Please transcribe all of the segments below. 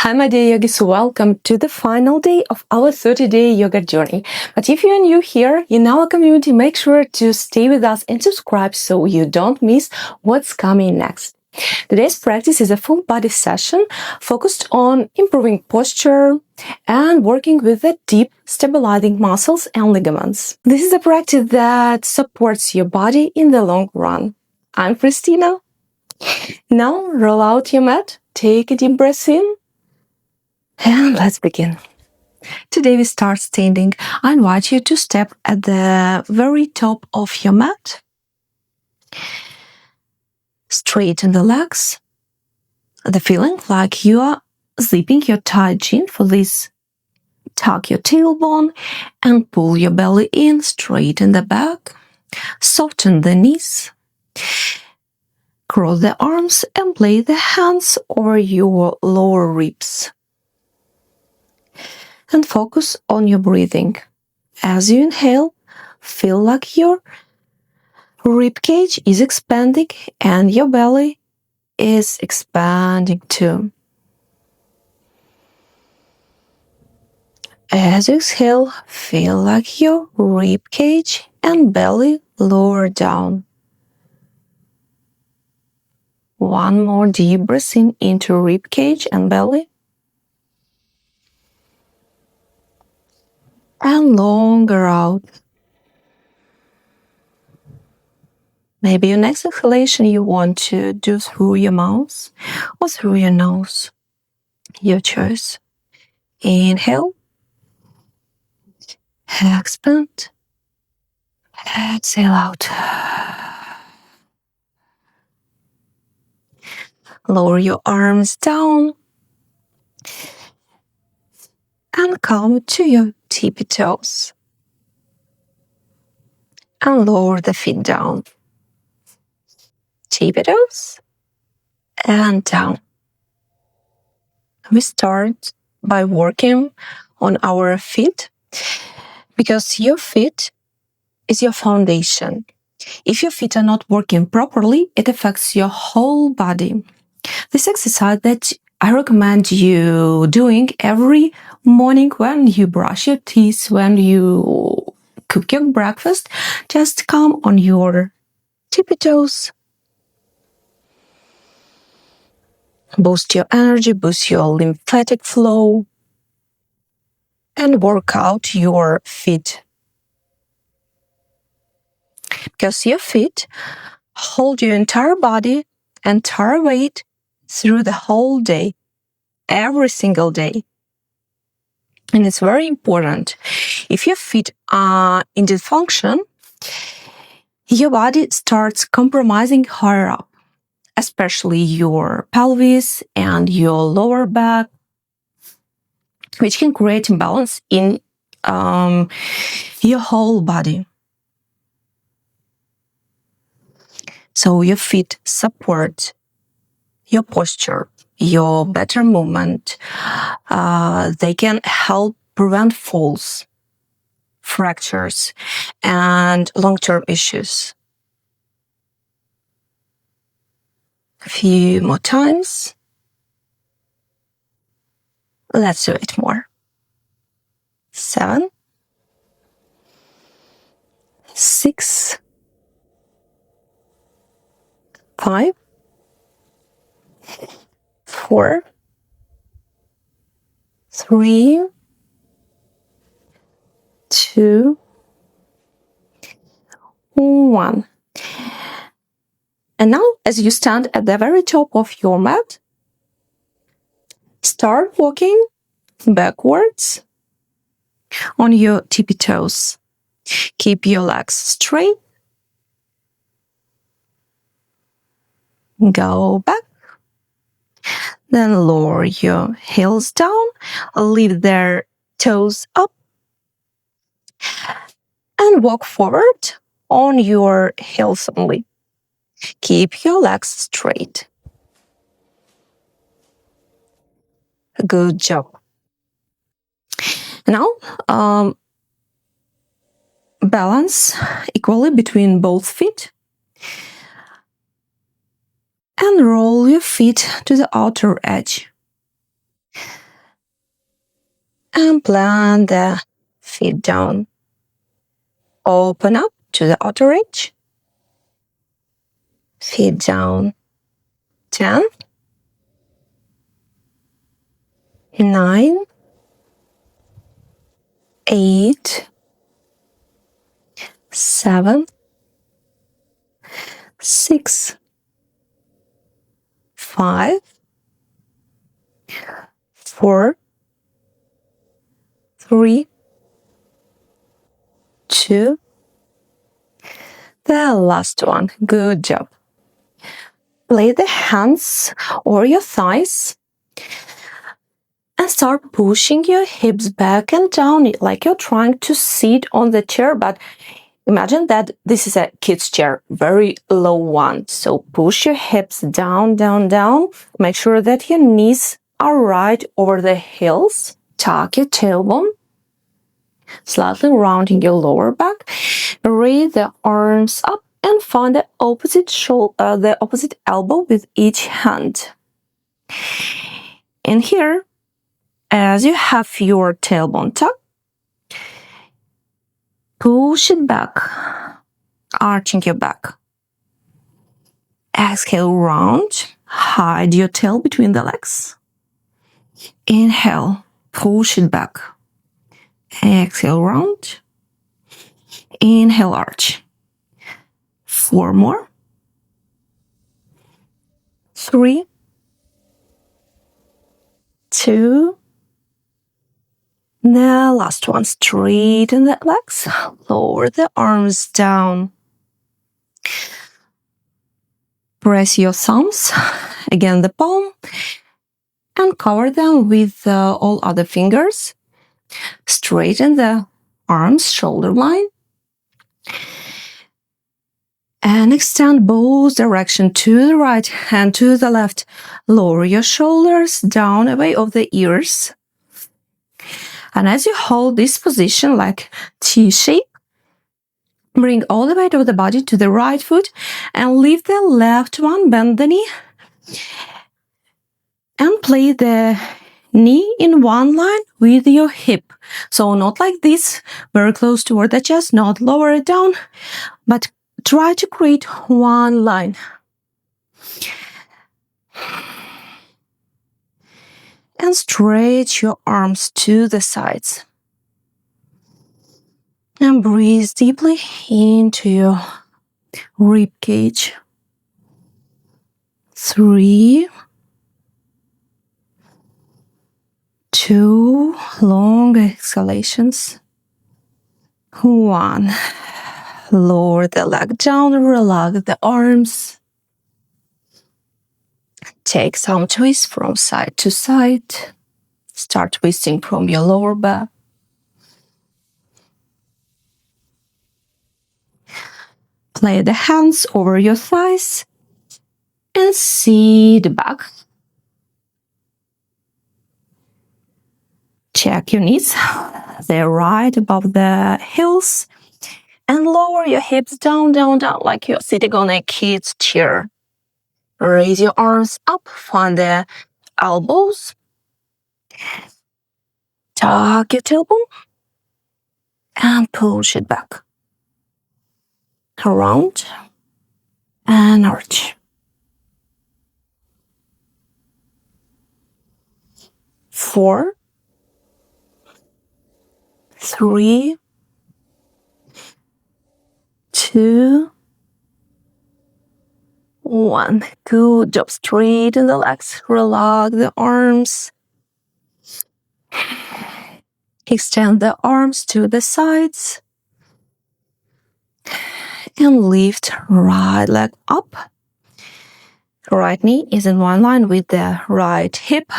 Hi, my dear yogis. Welcome to the final day of our 30-day yoga journey. But if you are new here in our community, make sure to stay with us and subscribe so you don't miss what's coming next. Today's practice is a full body session focused on improving posture and working with the deep stabilizing muscles and ligaments. This is a practice that supports your body in the long run. I'm Christina. Now roll out your mat, take a deep breath in, and let's begin. Today we start standing. I invite you to step at the very top of your mat. Straighten the legs. The feeling like you are zipping your tight jean. For this, tuck your tailbone and pull your belly in. Straighten the back. Soften the knees. Cross the arms and place the hands over your lower ribs. And focus on your breathing. As you inhale, feel like your rib cage is expanding and your belly is expanding too. As you exhale, feel like your rib cage and belly lower down. One more deep breath in into rib cage and belly. And longer out. Maybe your next exhalation you want to do through your mouth or through your nose. Your choice. Inhale. Expand. Exhale out. Lower your arms down. And come to your tippy toes. And lower the feet down. Tippy toes. And down. We start by working on our feet because your feet is your foundation. If your feet are not working properly, it affects your whole body. This exercise that I recommend you doing every morning when you brush your teeth, when you cook your breakfast, just come on your tippy toes. Boost your energy, boost your lymphatic flow, and work out your feet. Because your feet hold your entire body, entire weight through the whole day, every single day. And it's very important. If your feet are in dysfunction, your body starts compromising higher up, especially your pelvis and your lower back, which can create imbalance in your whole body. So your feet support your posture, your better movement. They can help prevent falls, fractures, and long-term issues. A few more times. Let's do it more. 7, 6, 5, 4, 3, 2, 1. And now, as you stand at the very top of your mat, start walking backwards on your tippy toes. Keep your legs straight. Go back. Then lower your heels down. Lift their toes up. And walk forward on your heels only. Keep your legs straight. Good job. Now, balance equally between both feet. And roll your feet to the outer edge. And plant the feet down. Open up to the outer ridge. Feet down. 10, 9, 8, 7, 6, 5, 4, 3, 2. The last one. Good job. Lay the hands over your thighs and start pushing your hips back and down like you're trying to sit on the chair, but imagine that this is a kid's chair, very low one. So push your hips down, down, down. Make sure that your knees are right over the heels. Tuck your tailbone, slightly rounding your lower back. Raise the arms up and find the opposite the opposite elbow with each hand. And here, as you have your tailbone tucked, push it back, arching your back. Exhale, round. Hide your tail between the legs. Inhale, push it back. Exhale, round. Inhale, arch. 4 more. 3, 2. The last one. Straighten the legs. Lower the arms down. Press your thumbs against the palm and cover them with all other fingers. Straighten the arms, shoulder line. And extend both directions to the right and to the left. Lower your shoulders down away of the ears. And as you hold this position like T shape, bring all the weight of the body to the right foot and leave the left one, bend the knee. And place the knee in one line with your hip. So not like this, very close toward the chest, not lower it down, but try to create one line. And stretch your arms to the sides. And breathe deeply into your rib cage. 3, 2, long exhalations. 1. Lower the leg down, relax the arms. Take some twists from side to side. Start twisting from your lower back. Lay the hands over your thighs and sit back. Check your knees. They're right above the heels. And lower your hips down, down, down, like you're sitting on a kid's chair. Raise your arms up, find the elbows. Tuck your tailbone and push it back. Around and arch. 4, 3, 2, 1. Good job. Straighten the legs. Relax the arms. Extend the arms to the sides. And lift right leg up. Right knee is in one line with the right hip.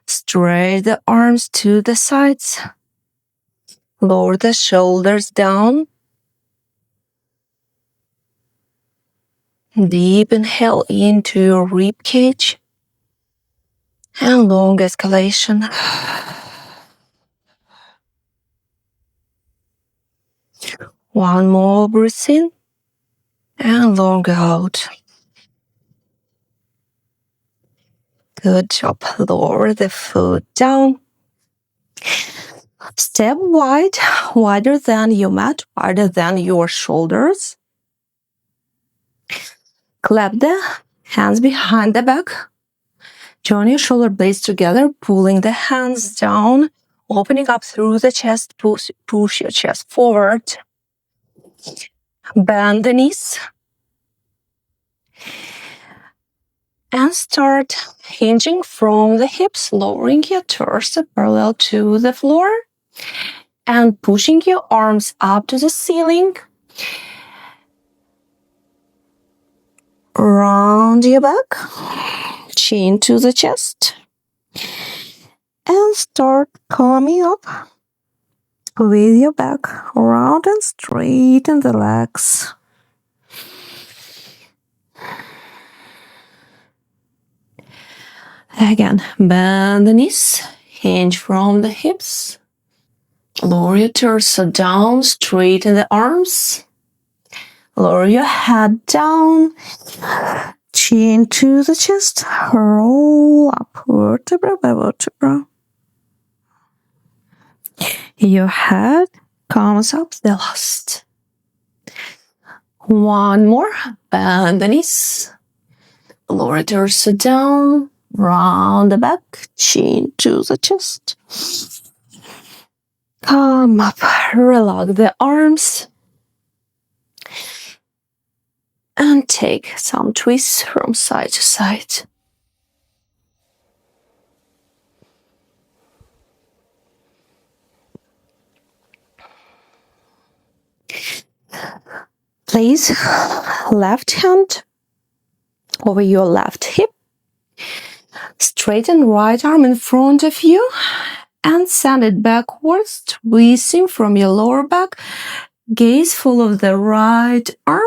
Stretch the arms to the sides. Lower the shoulders down. Deep inhale into your rib cage. And long exhalation. One more breath in. And long out. Good job. Lower the foot down. Step wide, wider than your mat, wider than your shoulders. Clap the hands behind the back. Join your shoulder blades together, pulling the hands down, opening up through the chest. Push your chest forward. Bend the knees. And start hinging from the hips, lowering your torso parallel to the floor and pushing your arms up to the ceiling. Round your back, chin to the chest, and start coming up with your back round and straighten the legs. Again, bend the knees, hinge from the hips. Lower your torso down, straighten the arms. Lower your head down, chin to the chest, roll up vertebra by vertebra. Your head comes up the last. One more, bend the knees. Lower torso down, round the back, chin to the chest. Come up, relax the arms. And take some twists from side to side. Place left hand over your left hip. Straighten right arm in front of you and send it backwards, twisting from your lower back. Gaze follow the right arm.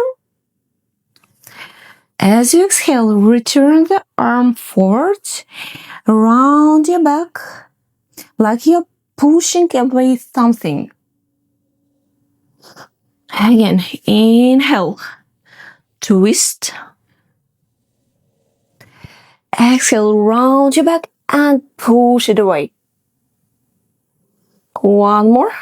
As you exhale, return the arm forward, around your back, like you're pushing away something. Again, inhale, twist. Exhale, round your back and push it away. One more.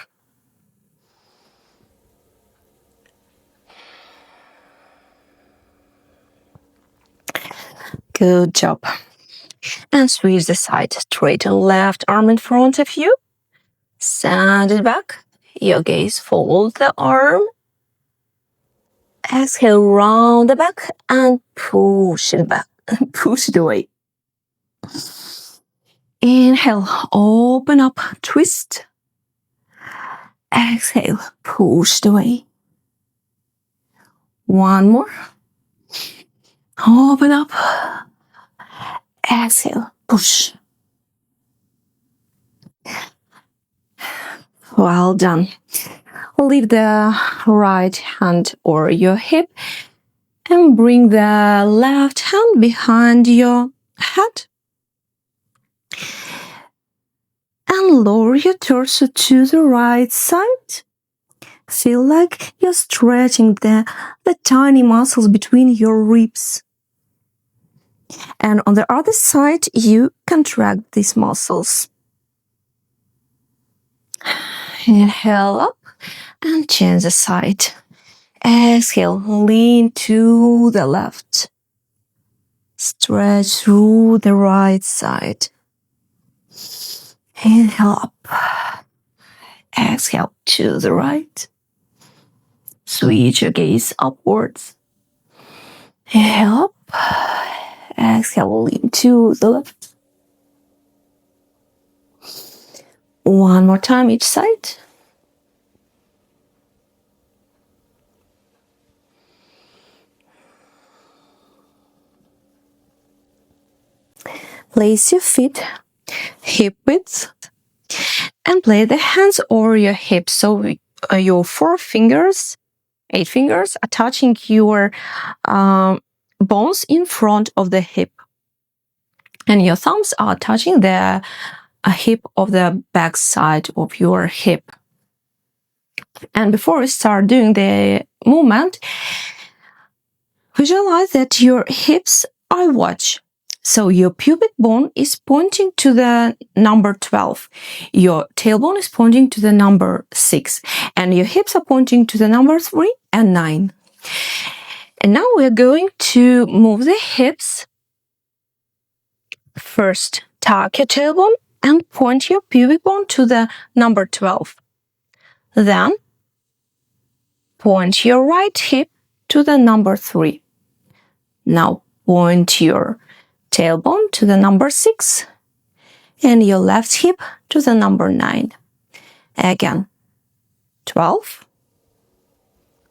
Good job. And switch the side. Straighten left arm in front of you. Send it back. Your gaze follows the arm. Exhale, round the back and push it back. Push it away. Inhale, open up, twist. Exhale, push it away. One more. Open up. Exhale, push. Well done. Leave the right hand over your hip and bring the left hand behind your head. And lower your torso to the right side. Feel like you're stretching the tiny muscles between your ribs. And on the other side, you contract these muscles. Inhale up and change the side. Exhale, lean to the left. Stretch through the right side. Inhale up. Exhale to the right. Switch your gaze upwards. Inhale up. Exhale, lean to the left. One more time each side. Place your feet hip width and place the hands over your hips so your 8 fingers are touching your bones in front of the hip. And your thumbs are touching the hip of the back side of your hip. And before we start doing the movement, visualize that your hips are a watch. So your pubic bone is pointing to the number 12. Your tailbone is pointing to the number 6. And your hips are pointing to the number 3 and 9. And now we're going to move the hips. First, tuck your tailbone and point your pubic bone to the number 12. Then, point your right hip to the number 3. Now, point your tailbone to the number 6 and your left hip to the number 9. Again, 12,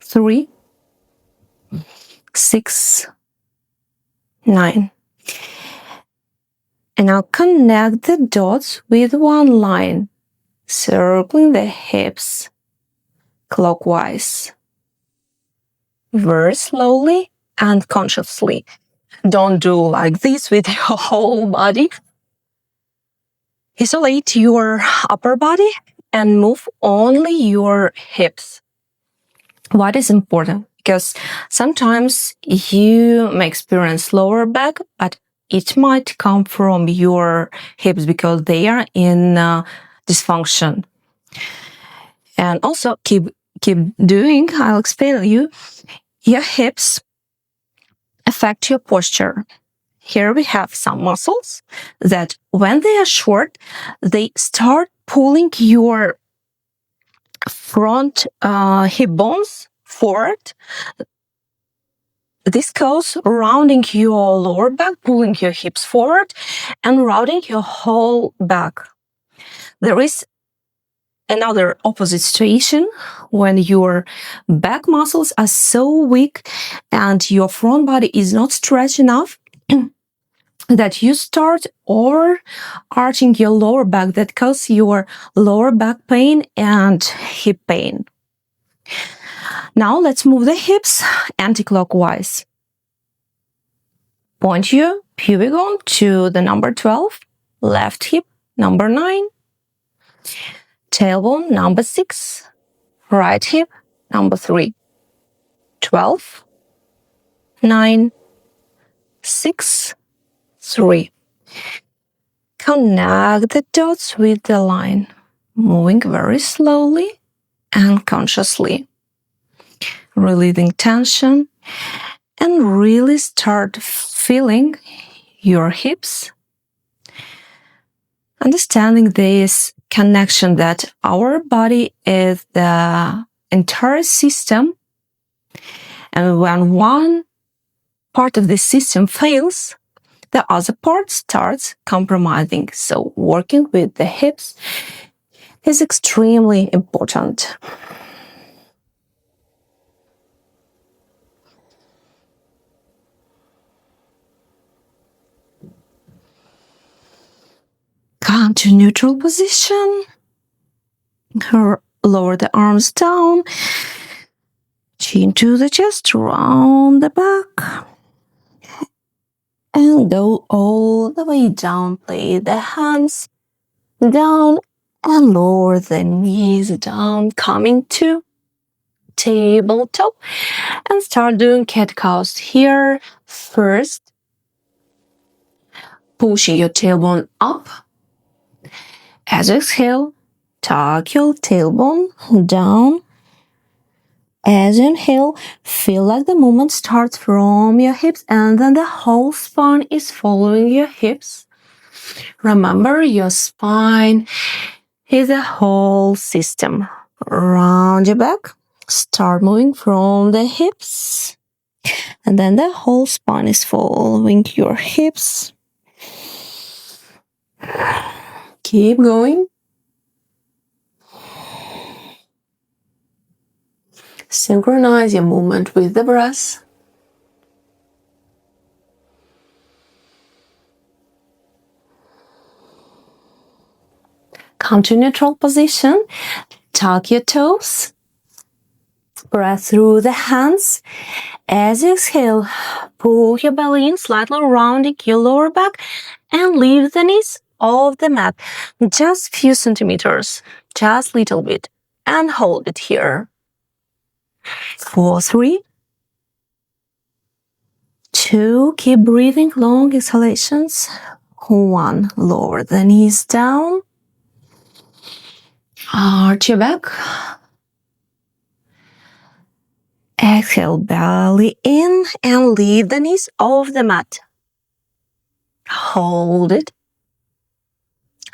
3, 6, 9. And now connect the dots with one line, circling the hips clockwise. Very slowly and consciously. Don't do like this with your whole body. Isolate your upper body and move only your hips. What is important? Because sometimes you may experience lower back, but it might come from your hips because they are in dysfunction. And also keep doing, I'll explain to you, your hips affect your posture. Here we have some muscles that when they are short, they start pulling your front hip bones forward. This goes rounding your lower back, pulling your hips forward, and rounding your whole back. There is another opposite situation when your back muscles are so weak and your front body is not stretched enough that you start arching your lower back. That causes your lower back pain and hip pain. Now let's move the hips anti-clockwise. Point your pubic bone to the number 12, left hip number 9, tailbone number 6, right hip number 3, 12, 9, 6, 3. Connect the dots with the line, moving very slowly and consciously, relieving tension, and really start feeling your hips, understanding this connection that our body is the entire system, and when one part of the system fails, the other part starts compromising. So working with the hips is extremely important. Come to neutral position. Lower the arms down. Chin to the chest, round the back. And go all the way down. Play the hands down and lower the knees down. Coming to tabletop and start doing cat-cows here. First, pushing your tailbone up. As you exhale, tuck your tailbone down. As you inhale, feel like the movement starts from your hips and then the whole spine is following your hips. Remember, your spine is a whole system. Round your back, start moving from the hips, and then the whole spine is following your hips. Keep going. Synchronize your movement with the breath. Come to neutral position. Tuck your toes. Breath through the hands. As you exhale, pull your belly in, slightly rounding your lower back, and leave the knees off the mat. Just few centimeters, just little bit, and hold it here. 4, 3, 2, keep breathing, long exhalations. 1, lower the knees down. Arch your back. Exhale, belly in and leave the knees off the mat. Hold it.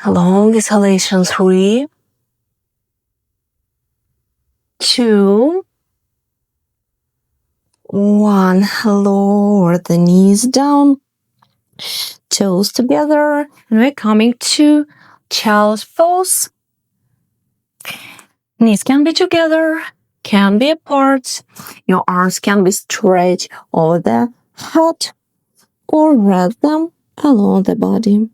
Long exhalation, 3, 2, 1. Lower the knees down. Toes together. And we're coming to child's pose. Knees can be together, can be apart. Your arms can be straight over the head or wrap them along the body.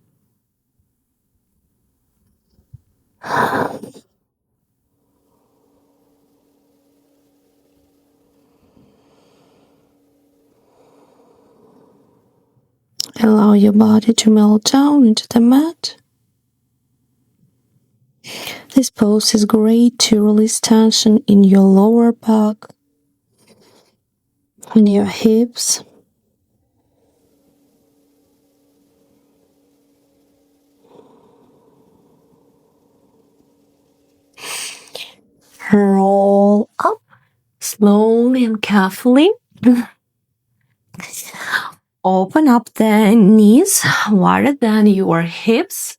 Allow your body to melt down into the mat. This pose is great to release tension in your lower back, in your hips. Roll up slowly and carefully. Open up the knees wider than your hips.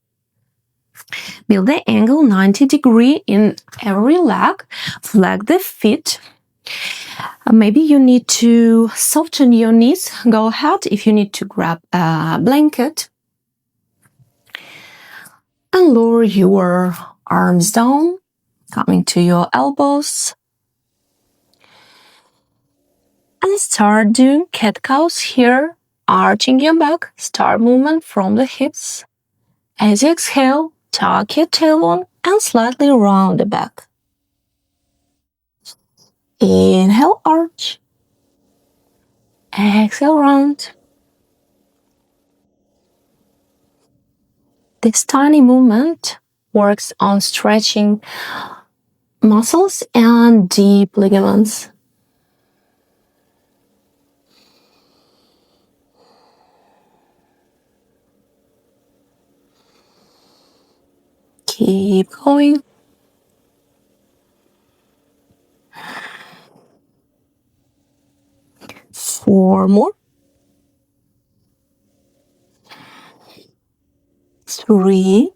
Build the angle 90 degrees in every leg. Flag the feet. Maybe you need to soften your knees. Go ahead if you need to grab a blanket. And lower your arms down, coming to your elbows. And start doing cat-cows here, arching your back. Start movement from the hips. As you exhale, tuck your tailbone and slightly round the back. Inhale, arch. Exhale, round. This tiny movement works on stretching muscles and deep ligaments. Keep going. Four more. 3,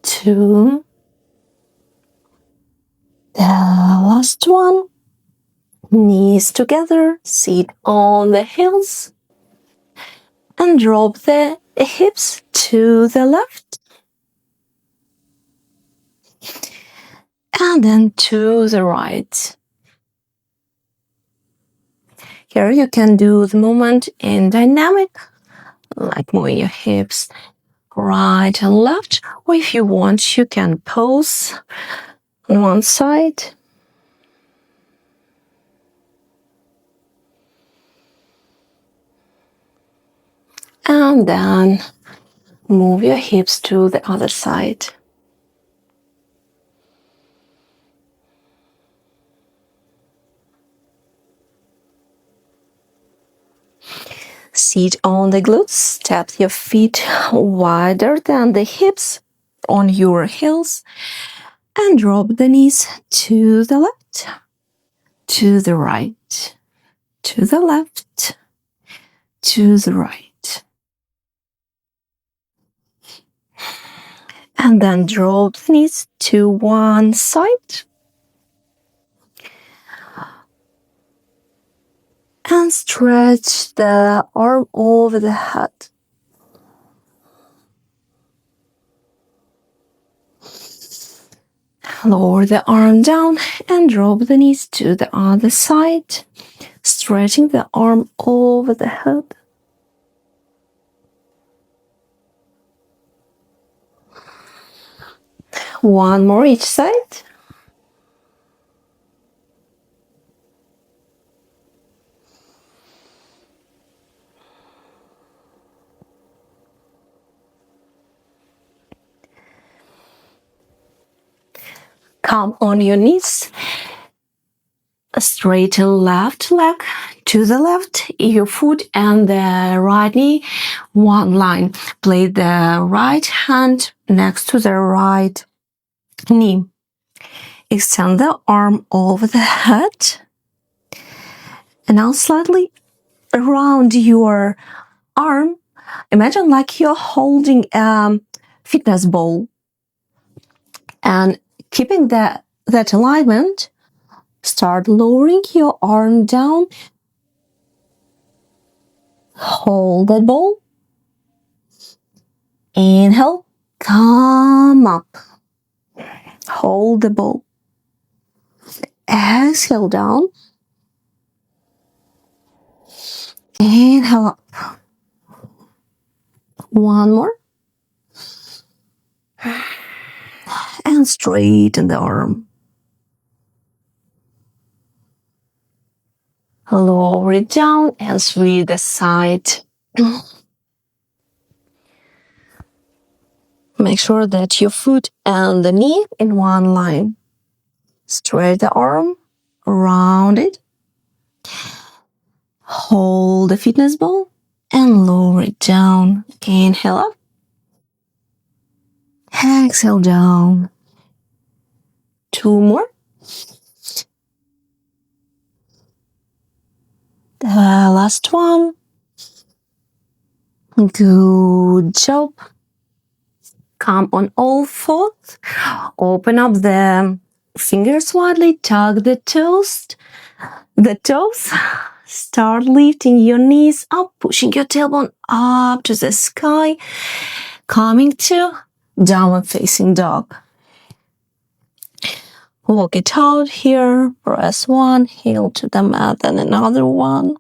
2, the last one. Knees together, sit on the heels, and drop the hips to the left, and then to the right. Here you can do the movement in dynamic, like moving your hips right and left, or if you want, you can pose on one side. And then move your hips to the other side. Sit on the glutes, step your feet wider than the hips on your heels, and drop the knees to the left, to the right, to the left, to the right. And then drop the knees to one side. And stretch the arm over the head. Lower the arm down and drop the knees to the other side, stretching the arm over the head. One more each side. Come on your knees. Straighten left leg to the left, your foot and the right knee, one line. Place the right hand next to the right knee. Extend the arm over the head. And now slightly around your arm, imagine like you're holding a fitness ball. And keeping that alignment, start lowering your arm down. Hold that ball. Inhale, come up. Hold the ball. Exhale down. Inhale up. One more. And straighten the arm. Lower it down and switch the side. Make sure that your foot and the knee in one line. Straight the arm, round it. Hold the fitness ball and lower it down. Inhale up. Exhale down. Two more. The last one. Good job. Come on all fours. Open up the fingers widely. Tug the toes. Start lifting your knees up, pushing your tailbone up to the sky. Coming to downward facing dog. Walk it out here. Press one, heel to the mat, and another one.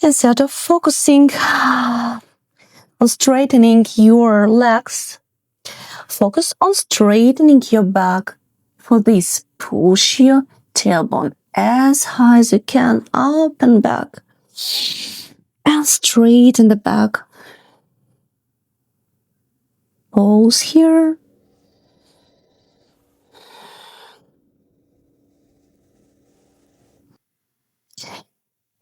Instead of focusing on straightening your legs, focus on straightening your back. For this, push your tailbone as high as you can, up and back. And straighten the back. Pause here.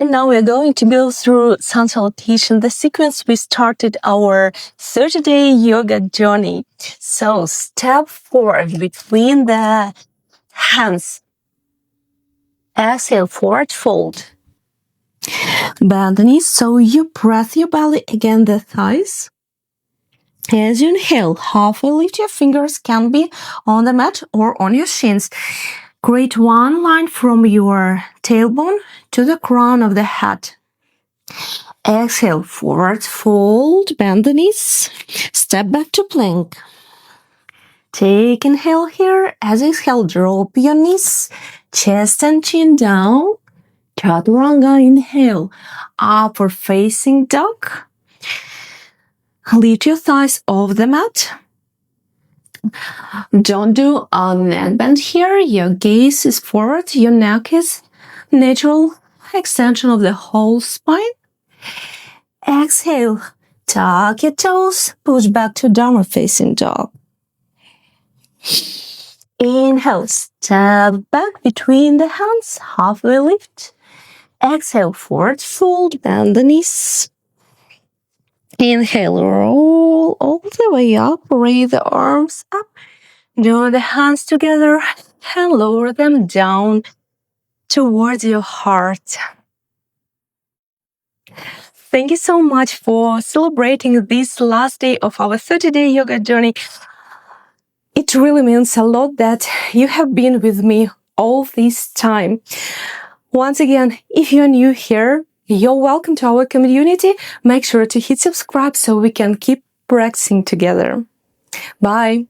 And now we're going to go through sun salutation, the sequence we started our 30-day yoga journey. So step forward between the hands. Exhale, forward fold. Bend the knees so you press your belly against the thighs. As you inhale, halfway lift your fingers, can be on the mat or on your shins. Create one line from your tailbone to the crown of the head. Exhale, forward fold, bend the knees, step back to plank. Take inhale here. As exhale, drop your knees, chest and chin down. Chaturanga, inhale, upward facing dog. Lift your thighs off the mat. Don't do a neck bend here. Your gaze is forward. Your neck is natural extension of the whole spine. Exhale, tuck your toes, push back to downward facing dog. Inhale, step back between the hands, halfway lift. Exhale, forward fold, bend the knees. Inhale, roll all the way up, raise the arms up, join the hands together and lower them down towards your heart. Thank you so much for celebrating this last day of our 30-day yoga journey. It really means a lot that you have been with me all this time. Once again, if you're new here, you're welcome to our community. Make sure to hit subscribe so we can keep practicing together. Bye.